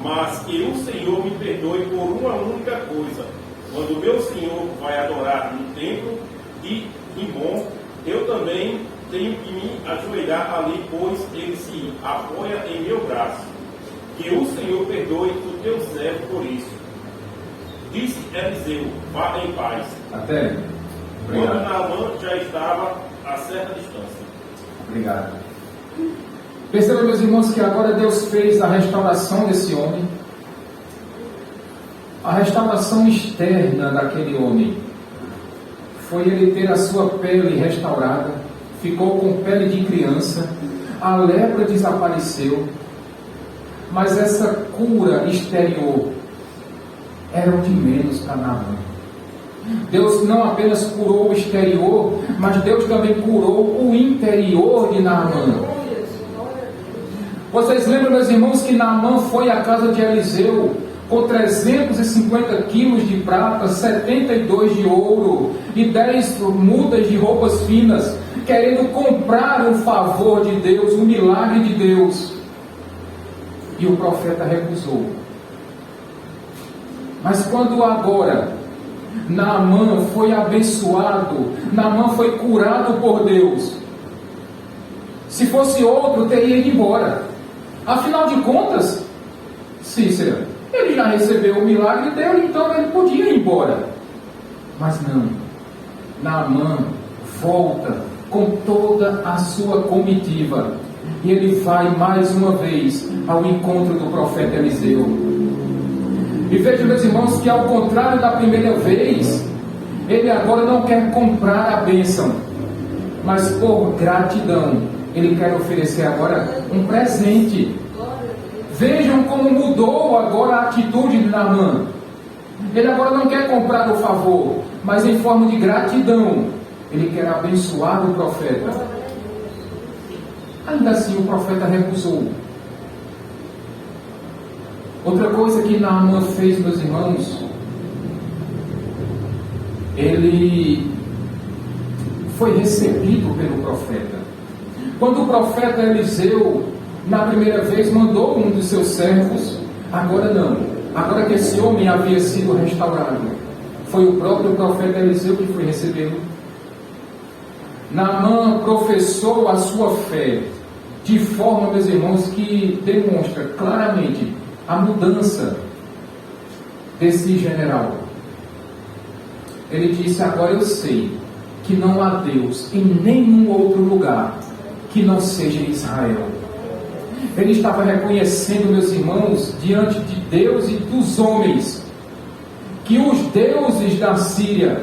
Mas que o Senhor me perdoe por uma única coisa: quando meu Senhor vai adorar no templo de Rimmon, eu também tenho que me ajoelhar ali, pois ele se apoia em meu braço. Que o Senhor perdoe o teu servo por isso. Disse Eliseu: vá em paz. Até. Quando Naamã já estava a certa distância. Obrigado. Perceba, meus irmãos, que agora Deus fez a restauração desse homem, a restauração externa daquele homem foi ele ter a sua pele restaurada, ficou com pele de criança, a lepra desapareceu, mas essa cura exterior era o de menos para Naamã. Deus não apenas curou o exterior, mas Deus também curou o interior de Naamã. Vocês lembram, meus irmãos, que Naamã foi à casa de Eliseu com 350 quilos de prata, 72 de ouro e 10 mudas de roupas finas, querendo comprar um favor de Deus, um milagre de Deus. E o profeta recusou. Mas quando agora Naamã foi abençoado, Naamã foi curado por Deus, Se fosse outro, teria ido embora. Afinal de contas, Cícera, ele já recebeu o milagre dele, então ele podia ir embora. Mas não. Naamã volta com toda a sua comitiva. E ele vai mais uma vez ao encontro do profeta Eliseu. E veja, meus irmãos, que ao contrário da primeira vez, ele agora não quer comprar a bênção, mas por gratidão, ele quer oferecer agora um presente. Vejam como mudou agora a atitude de Naamã. Ele agora não quer comprar o favor, mas em forma de gratidão, ele quer abençoar o profeta. Ainda assim o profeta recusou. Outra coisa que Naamã fez, meus irmãos, ele foi recebido pelo profeta. Quando o profeta Eliseu, na primeira vez, mandou um dos seus servos, agora não. Agora que esse homem havia sido restaurado, foi o próprio profeta Eliseu que foi recebê-lo. Naamã professou a sua fé de forma, meus irmãos, que demonstra claramente a mudança desse general. Ele disse: agora eu sei que não há Deus em nenhum outro lugar que não seja em Israel. Ele estava reconhecendo, meus irmãos, diante de Deus e dos homens, que os deuses da Síria,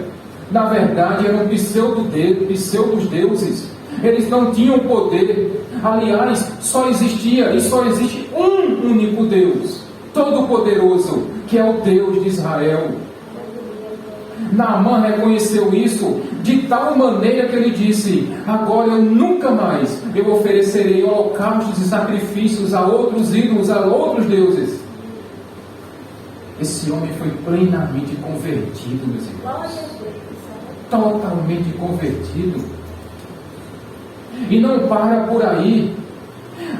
na verdade, eram pseudos deuses. Eles não tinham poder. Aliás, só existia e só existe um único Deus, todo-poderoso, que é o Deus de Israel. Naamã reconheceu isso de tal maneira que ele disse: agora eu nunca mais eu oferecerei holocaustos e sacrifícios a outros ídolos, a outros deuses. Esse homem foi plenamente convertido, meus irmãos. Totalmente convertido. E não para por aí.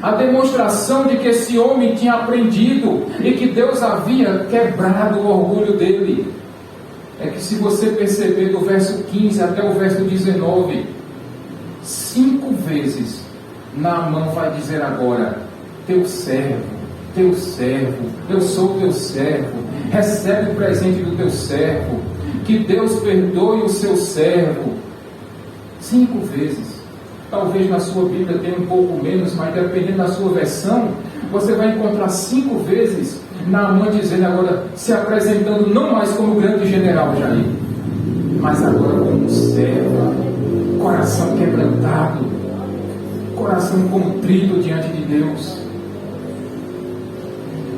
A demonstração de que esse homem tinha aprendido e que Deus havia quebrado o orgulho dele é que, se você perceber do verso 15 até o verso 19, 5 vezes Naamã vai dizer agora: teu servo, eu sou teu servo, recebe o presente do teu servo, que Deus perdoe o seu servo. 5 vezes. Talvez na sua Bíblia tenha um pouco menos, mas dependendo da sua versão, você vai encontrar 5 vezes Naamã dizendo agora, se apresentando não mais como grande general Jair, mas agora como servo, coração quebrantado, coração contrito diante de Deus.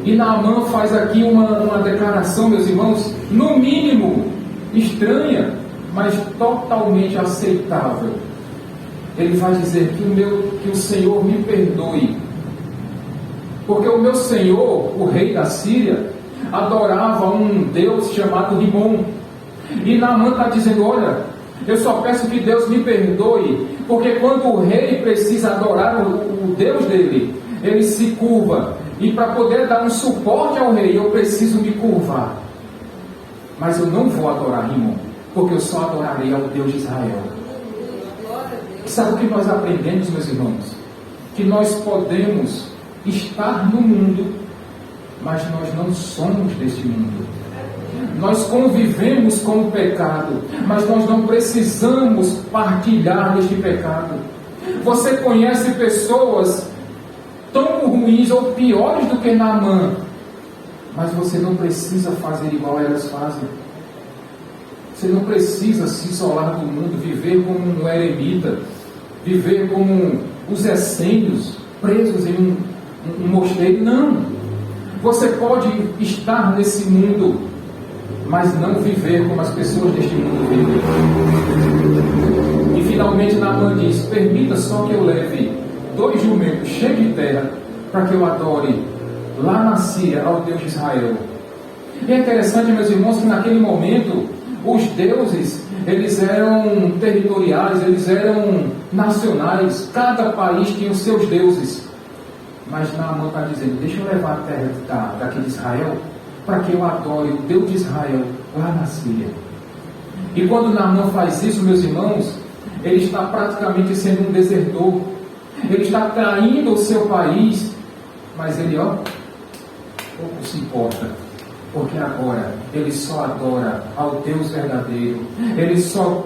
E Naamã faz aqui uma declaração, meus irmãos, no mínimo estranha, mas totalmente aceitável. Ele vai dizer que o Senhor me perdoe, porque o meu Senhor, o rei da Síria, adorava um Deus chamado Rimon. E Naamã está dizendo: olha, eu só peço que Deus me perdoe, porque quando o rei precisa adorar o Deus dele, ele se curva, e para poder dar um suporte ao rei, eu preciso me curvar. Mas eu não vou adorar Rimon, porque eu só adorarei ao Deus de Israel. Sabe o que nós aprendemos, meus irmãos? Que nós podemos estar no mundo, mas nós não somos deste mundo. Nós convivemos com o pecado, mas nós não precisamos partilhar deste pecado. Você conhece pessoas tão ruins ou piores do que Naamã, mas você não precisa fazer igual elas fazem. Você não precisa se isolar do mundo, viver como um eremita, viver como os essênios, presos em um mosteiro. Não. Você pode estar nesse mundo, mas não viver como as pessoas deste mundo vivem. E finalmente Naamã diz: permita só que eu leve 2 jumentos cheios de terra, para que eu adore lá na Síria ao Deus de Israel. E é interessante, meus irmãos, que naquele momento os deuses, eles eram territoriais, eles eram nacionais. Cada país tinha os seus deuses. Mas Naamã está dizendo: deixa eu levar a terra daqui de Israel, para que eu adore o Deus de Israel lá na Síria. E quando Naamã faz isso, meus irmãos, ele está praticamente sendo um desertor. ele está traindo o seu país, mas ele, pouco se importa, porque agora ele só adora ao Deus verdadeiro, ele só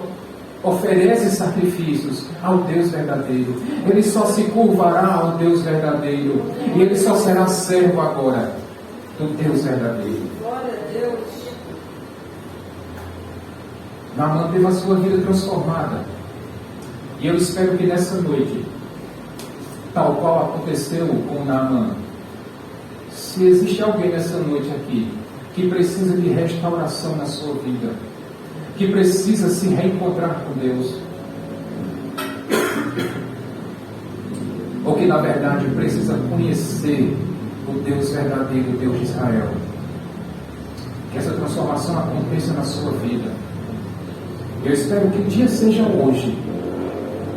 oferece sacrifícios ao Deus verdadeiro, ele só se curvará ao Deus verdadeiro, e ele só será servo agora do Deus verdadeiro. Glória a Deus. Naamã teve a sua vida transformada, e eu espero que nessa noite, tal qual aconteceu com Naamã, se existe alguém nessa noite aqui que precisa de restauração na sua vida, que precisa se reencontrar com Deus, ou que na verdade precisa conhecer o Deus verdadeiro, o Deus de Israel, que essa transformação aconteça na sua vida. Eu espero que o dia seja hoje,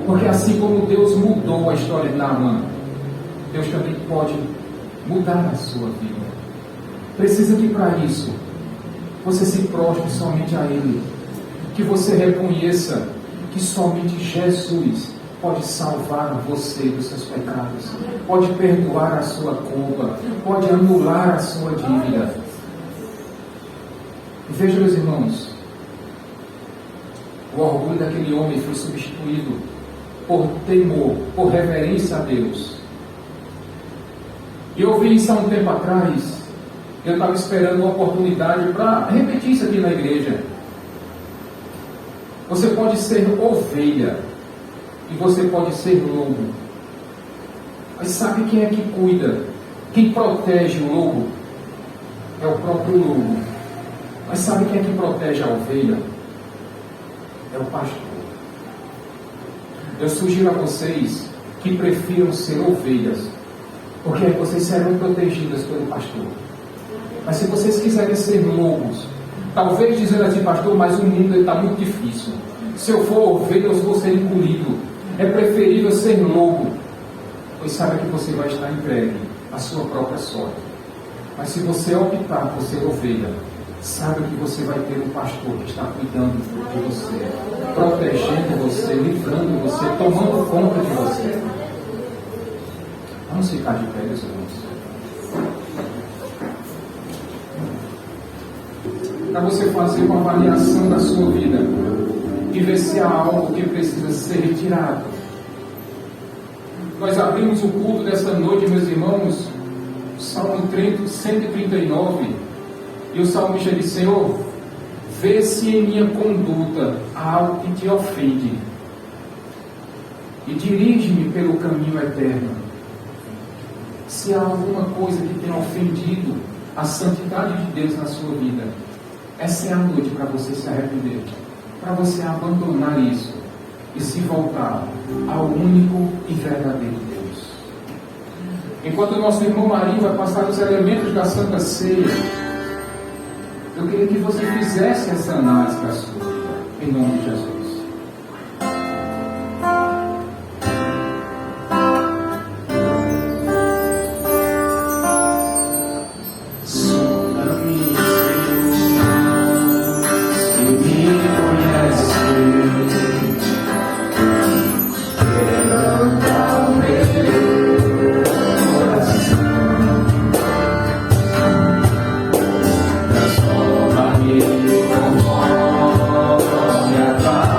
porque assim como Deus mudou a história de Naamã, Deus também pode mudar a sua vida. Precisa que para isso você se prostre somente a Ele, que você reconheça que somente Jesus pode salvar você dos seus pecados, pode perdoar a sua culpa, pode anular a sua dívida. Veja, meus irmãos, o orgulho daquele homem foi substituído por temor, por reverência a Deus. E eu ouvi isso há um tempo atrás. Eu estava esperando uma oportunidade para repetir isso aqui na igreja. Você pode ser ovelha e você pode ser lobo. Mas sabe quem é que cuida? Quem protege o lobo? É o próprio lobo. Mas sabe quem é que protege a ovelha? É o pastor. Eu sugiro a vocês que prefiram ser ovelhas, porque aí vocês serão protegidas pelo pastor. Mas se vocês quiserem ser lobos, talvez dizendo assim, pastor, mas o mundo está muito difícil. Se eu for ovelha, eu vou ser engolido. É preferível ser lobo, pois sabe que você vai estar entregue à sua própria sorte. Mas se você optar por ser ovelha, sabe que você vai ter um pastor que está cuidando de você, protegendo você, livrando você, tomando conta de você. Vamos ficar de pé, meus irmãos. Para você fazer uma avaliação da sua vida e ver se há algo que precisa ser retirado. Nós abrimos o culto dessa noite, meus irmãos, Salmo 139, e o salmista diz: Senhor, vê se em minha conduta há algo que te ofende e dirige-me pelo caminho eterno. Se há alguma coisa que tenha ofendido a santidade de Deus na sua vida, essa é a noite para você se arrepender, para você abandonar isso e se voltar ao único e verdadeiro Deus. Enquanto o nosso irmão Marinho vai passar os elementos da Santa Ceia, eu queria que você fizesse essa análise da sua vida, em nome de Jesus. Transforma-me conforme a tua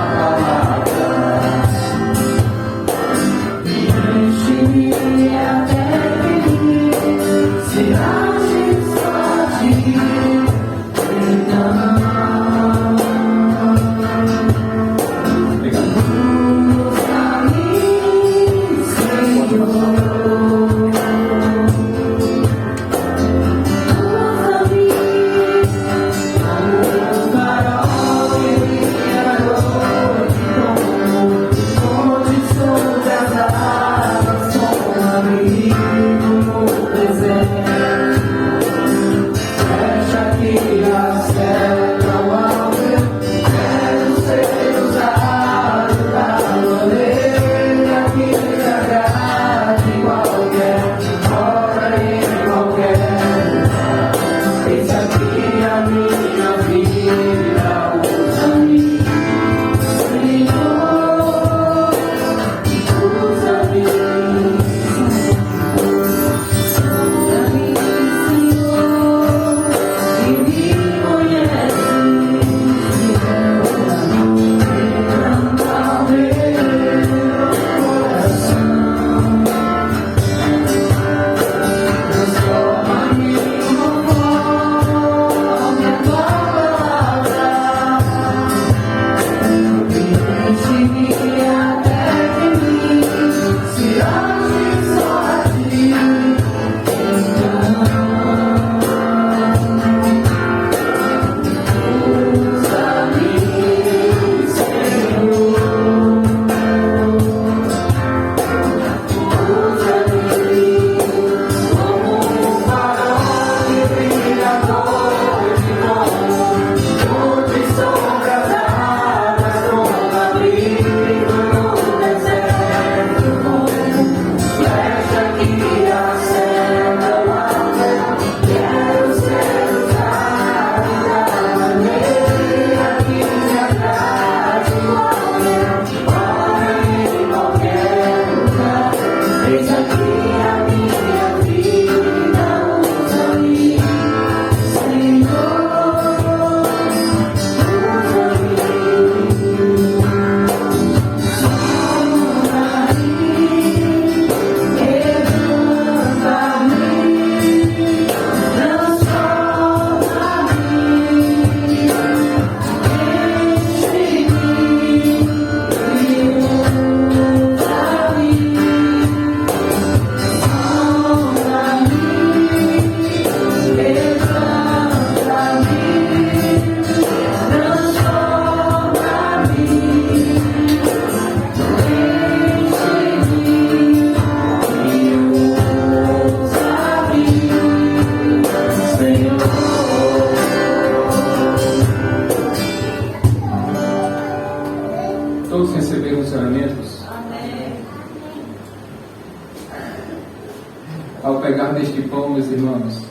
Ao pegar neste pão, meus irmãos,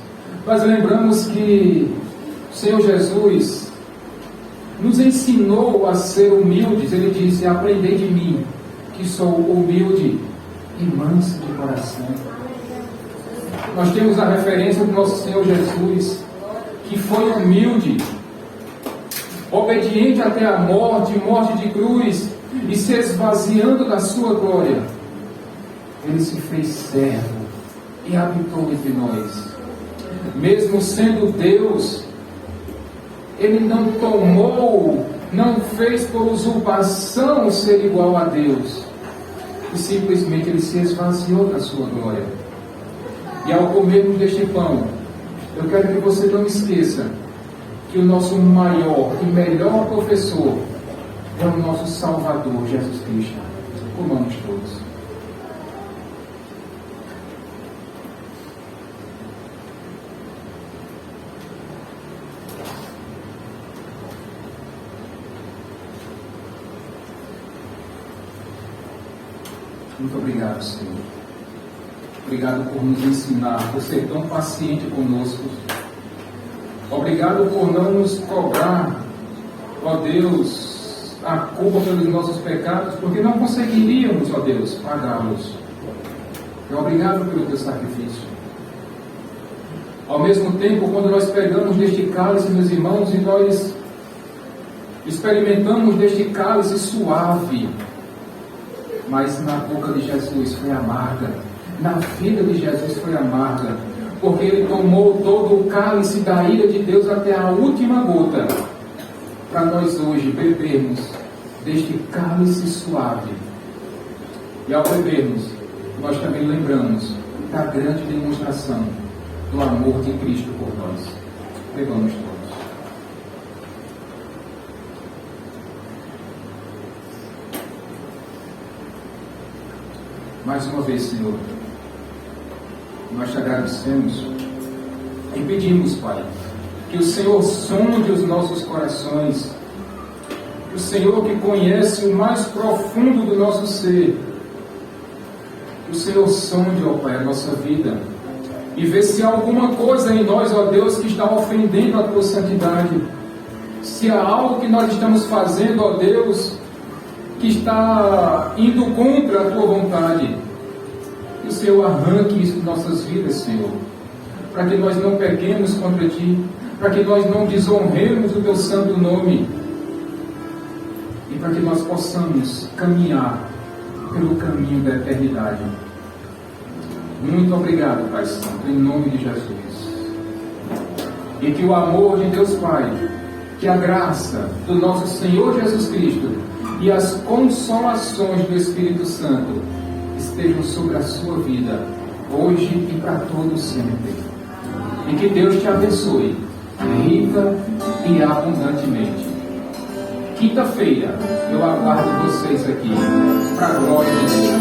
nós lembramos que o Senhor Jesus nos ensinou a ser humildes. Ele disse: aprendei de mim, que sou humilde e manso de coração. Nós temos a referência do nosso Senhor Jesus, que foi humilde, obediente até a morte de cruz, e se esvaziando da sua glória, ele se fez servo e habitou entre nós. Mesmo sendo Deus, ele não tomou, não fez por usurpação ser igual a Deus, e simplesmente ele se esvaziou da sua glória. E ao comermos deste pão, eu quero que você não esqueça que o nosso maior e melhor professor é o nosso Salvador, Jesus Cristo. Comamos todos. Muito obrigado, Senhor. Obrigado por nos ensinar, por ser tão paciente conosco. Obrigado por não nos cobrar, ó Deus, a culpa pelos nossos pecados, porque não conseguiríamos, ó Deus, pagá-los. Obrigado pelo teu sacrifício. Ao mesmo tempo, quando nós pegamos deste cálice, meus irmãos, e nós experimentamos deste cálice suave, mas na boca de Jesus foi amarga, na vida de Jesus foi amarga, porque ele tomou todo o cálice da ira de Deus até a última gota, para nós hoje bebermos deste cálice suave. E ao bebermos, nós também lembramos da grande demonstração do amor de Cristo por nós. Bebamos todos. Mais uma vez, Senhor, nós te agradecemos e pedimos, Pai, que o Senhor sonde os nossos corações, o Senhor que conhece o mais profundo do nosso ser, o Senhor sonde, ó Pai, a nossa vida e vê se há alguma coisa em nós, ó Deus, que está ofendendo a Tua santidade, se há algo que nós estamos fazendo, ó Deus, que está indo contra a Tua vontade. Que o Senhor arranque isso de nossas vidas, Senhor, para que nós não pequemos contra Ti, para que nós não desonremos o Teu santo nome, e para que nós possamos caminhar pelo caminho da eternidade. Muito obrigado, Pai Santo, em nome de Jesus. E que o amor de Deus Pai, que a graça do nosso Senhor Jesus Cristo e as consolações do Espírito Santo estejam sobre a sua vida, hoje e para todo sempre. E que Deus te abençoe, rica e abundantemente. Quinta-feira, eu aguardo vocês aqui, para a glória de Deus.